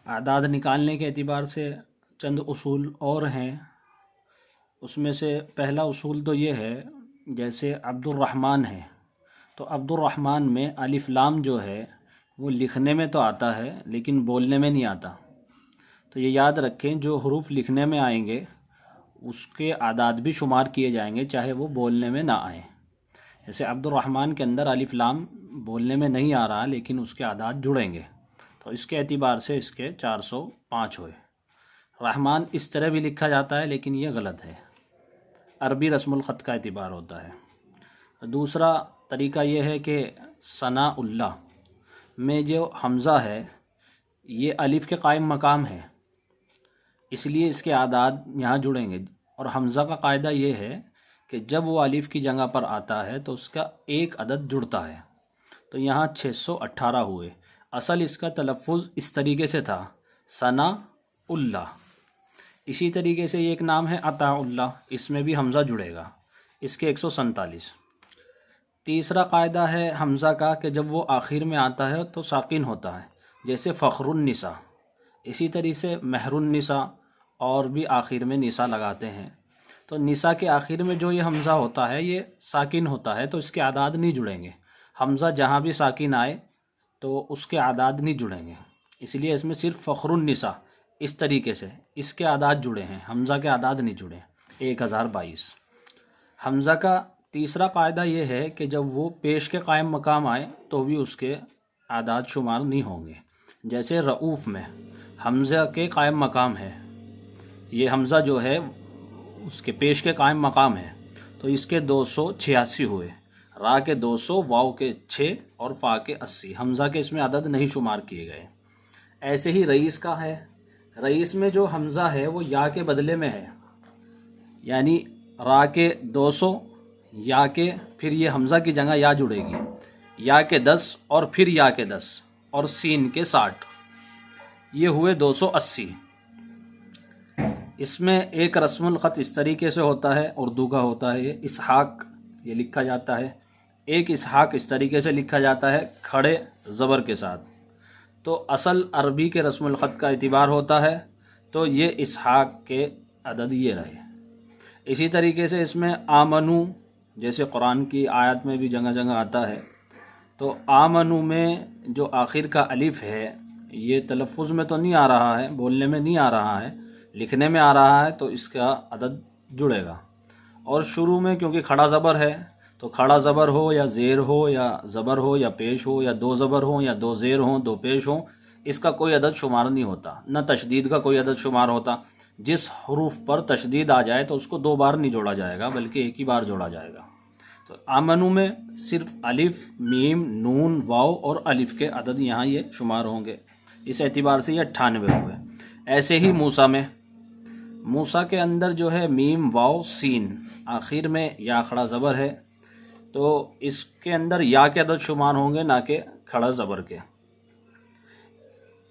اعداد نکالنے کے اعتبار سے چند اصول اور ہیں۔ اس میں سے پہلا اصول تو یہ ہے، جیسے عبد الرحمن ہے تو عبد الرحمن میں الف لام جو ہے وہ لکھنے میں تو آتا ہے لیکن بولنے میں نہیں آتا۔ تو یہ یاد رکھیں، جو حروف لکھنے میں آئیں گے اس کے اعداد بھی شمار کیے جائیں گے چاہے وہ بولنے میں نہ آئیں۔ جیسے عبد الرحمن کے اندر الف لام بولنے میں نہیں آ رہا لیکن اس کے اعداد جڑیں گے، تو اس کے اعتبار سے اس کے 405 ہوئے۔ رحمان اس طرح بھی لکھا جاتا ہے لیکن یہ غلط ہے، عربی رسم الخط کا اعتبار ہوتا ہے۔ دوسرا طریقہ یہ ہے کہ ثناء اللہ میں جو حمزہ ہے یہ الف کے قائم مقام ہے، اس لیے اس کے اعداد یہاں جڑیں گے، اور حمزہ کا قاعدہ یہ ہے کہ جب وہ الف کی جگہ پر آتا ہے تو اس کا ایک عدد جڑتا ہے، تو یہاں 618 ہوئے۔ اصل اس کا تلفظ اس طریقے سے تھا، ثناء اللہ۔ اسی طریقے سے یہ ایک نام ہے عطاء اللہ، اس میں بھی حمزہ جڑے گا، اس کے 147۔ تیسرا قاعدہ ہے حمزہ کا کہ جب وہ آخر میں آتا ہے تو ساکن ہوتا ہے، جیسے فخر النساء۔ اسی طریقے سے مہر النساء، اور بھی آخر میں نساء لگاتے ہیں، تو نساء کے آخر میں جو یہ حمزہ ہوتا ہے یہ ساکن ہوتا ہے، تو اس کے اعداد نہیں جڑیں گے۔ حمزہ جہاں بھی ساکن آئے تو اس کے اعداد نہیں جڑیں گے، اس لیے اس میں صرف فخر النساء اس طریقے سے اس کے اعداد جڑے ہیں، حمزہ کے اعداد نہیں جڑے، 1022۔ حمزہ کا تیسرا قاعدہ یہ ہے کہ جب وہ پیش کے قائم مقام آئے تو بھی اس کے اعداد شمار نہیں ہوں گے، جیسے رؤوف میں حمزہ کے قائم مقام ہے، یہ حمزہ جو ہے اس کے پیش کے قائم مقام ہے، تو اس کے 286 ہوئے، را کے 200، واو کے 6 اور فا کے 80۔ حمزہ کے اس میں عدد نہیں شمار کیے گئے۔ ایسے ہی رئیس کا ہے، رئیس میں جو حمزہ ہے وہ یا کے بدلے میں ہے، یعنی را کے 200، یا کے پھر یہ حمزہ کی جگہ یا جڑے گی، یا کے 10 اور پھر یا کے 10 اور سین کے 60، یہ ہوئے 280۔ اس میں ایک رسم الخط اس طریقے سے ہوتا ہے، اردو کا ہوتا ہے یہ اسحاق، یہ لکھا جاتا ہے۔ ایک اسحاق اس طریقے سے لکھا جاتا ہے کھڑے زبر کے ساتھ، تو اصل عربی کے رسم الخط کا اعتبار ہوتا ہے، تو یہ اسحاق کے عدد یہ رہے۔ اسی طریقے سے اس میں آمنو، جیسے قرآن کی آیت میں بھی جگہ جگہ آتا ہے، تو آمنو میں جو آخر کا الف ہے یہ تلفظ میں تو نہیں آ رہا ہے، بولنے میں نہیں آ رہا ہے، لکھنے میں آ رہا ہے، تو اس کا عدد جڑے گا۔ اور شروع میں کیونکہ کھڑا زبر ہے تو کھڑا زبر ہو یا زیر ہو یا زبر ہو یا پیش ہو یا دو زبر ہوں یا دو زیر ہوں دو پیش ہوں، اس کا کوئی عدد شمار نہیں ہوتا، نہ تشدید کا کوئی عدد شمار ہوتا۔ جس حروف پر تشدید آ جائے تو اس کو 2 بار نہیں جوڑا جائے گا بلکہ ایک ہی بار جوڑا جائے گا۔ تو آمنو میں صرف الف، میم، نون، واو اور الف کے عدد یہاں یہ شمار ہوں گے، اس اعتبار سے یہ 98 ہوئے۔ ایسے ہی موسیٰ میں، موسیٰ کے اندر جو ہے میم، واو، سین، آخر میں یا کھڑا زبر ہے، تو اس کے اندر یا کے عدد شمار ہوں گے نہ کہ کھڑا زبر کے۔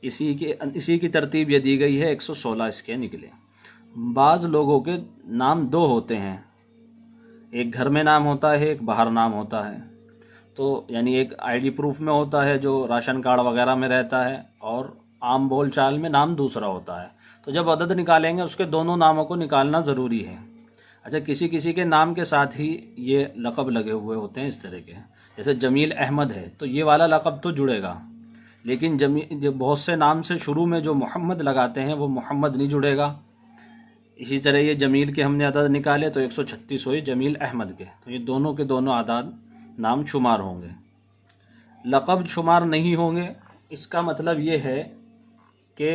اسی کی ترتیب یہ دی گئی ہے، 116 اس کے نکلے۔ بعض لوگوں کے نام 2 ہوتے ہیں، ایک گھر میں نام ہوتا ہے، ایک باہر نام ہوتا ہے، تو یعنی ایک آئی ڈی پروف میں ہوتا ہے جو راشن کارڈ وغیرہ میں رہتا ہے، اور عام بول چال میں نام دوسرا ہوتا ہے۔ تو جب عدد نکالیں گے اس کے دونوں ناموں کو نکالنا ضروری ہے۔ اچھا، کسی کسی کے نام کے ساتھ ہی یہ لقب لگے ہوئے ہوتے ہیں اس طرح کے، جیسے جمیل احمد ہے تو یہ والا لقب تو جڑے گا، لیکن جو بہت سے نام سے شروع میں جو محمد لگاتے ہیں وہ محمد نہیں جڑے گا۔ اسی طرح یہ جمیل کے ہم نے عدد نکالے تو 136 ہوئے جمیل احمد کے، تو یہ دونوں کے دونوں اعداد نام شمار ہوں گے۔ لقب شمار نہیں ہوں گے، اس کا مطلب یہ ہے کہ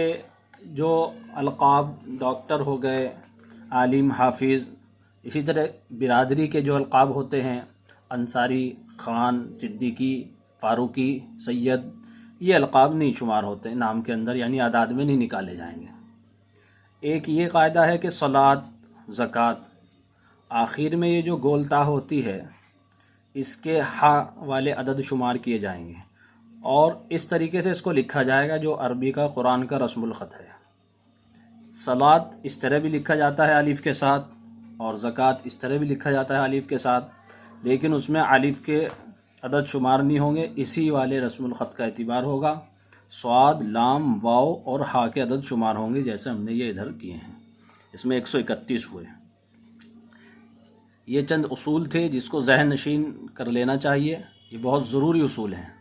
جو القاب، ڈاکٹر ہو گئے، عالم، حافظ، اسی طرح برادری کے جو القاب ہوتے ہیں، انصاری، خان، صدیقی، فاروقی، سید، یہ القاب نہیں شمار ہوتے نام کے اندر، یعنی اعداد میں نہیں نکالے جائیں گے۔ ایک یہ قاعدہ ہے کہ صلاۃ، زکوٰۃ، آخر میں یہ جو گولتا ہوتی ہے اس کے ہا والے عدد شمار کیے جائیں گے، اور اس طریقے سے اس کو لکھا جائے گا جو عربی کا قرآن کا رسم الخط ہے۔ صلاۃ اس طرح بھی لکھا جاتا ہے الف کے ساتھ، اور زکوٰۃ اس طرح بھی لکھا جاتا ہے الف کے ساتھ، لیکن اس میں الف کے عدد شمار نہیں ہوں گے، اسی والے رسم الخط کا اعتبار ہوگا۔ صاد، لام، واو اور ہا کے عدد شمار ہوں گے جیسے ہم نے یہ ادھر کیے ہیں. اس میں 131 ہوئے. یہ چند اصول تھے جس کو ذہن نشین کر لینا چاہیے. یہ بہت ضروری اصول ہیں.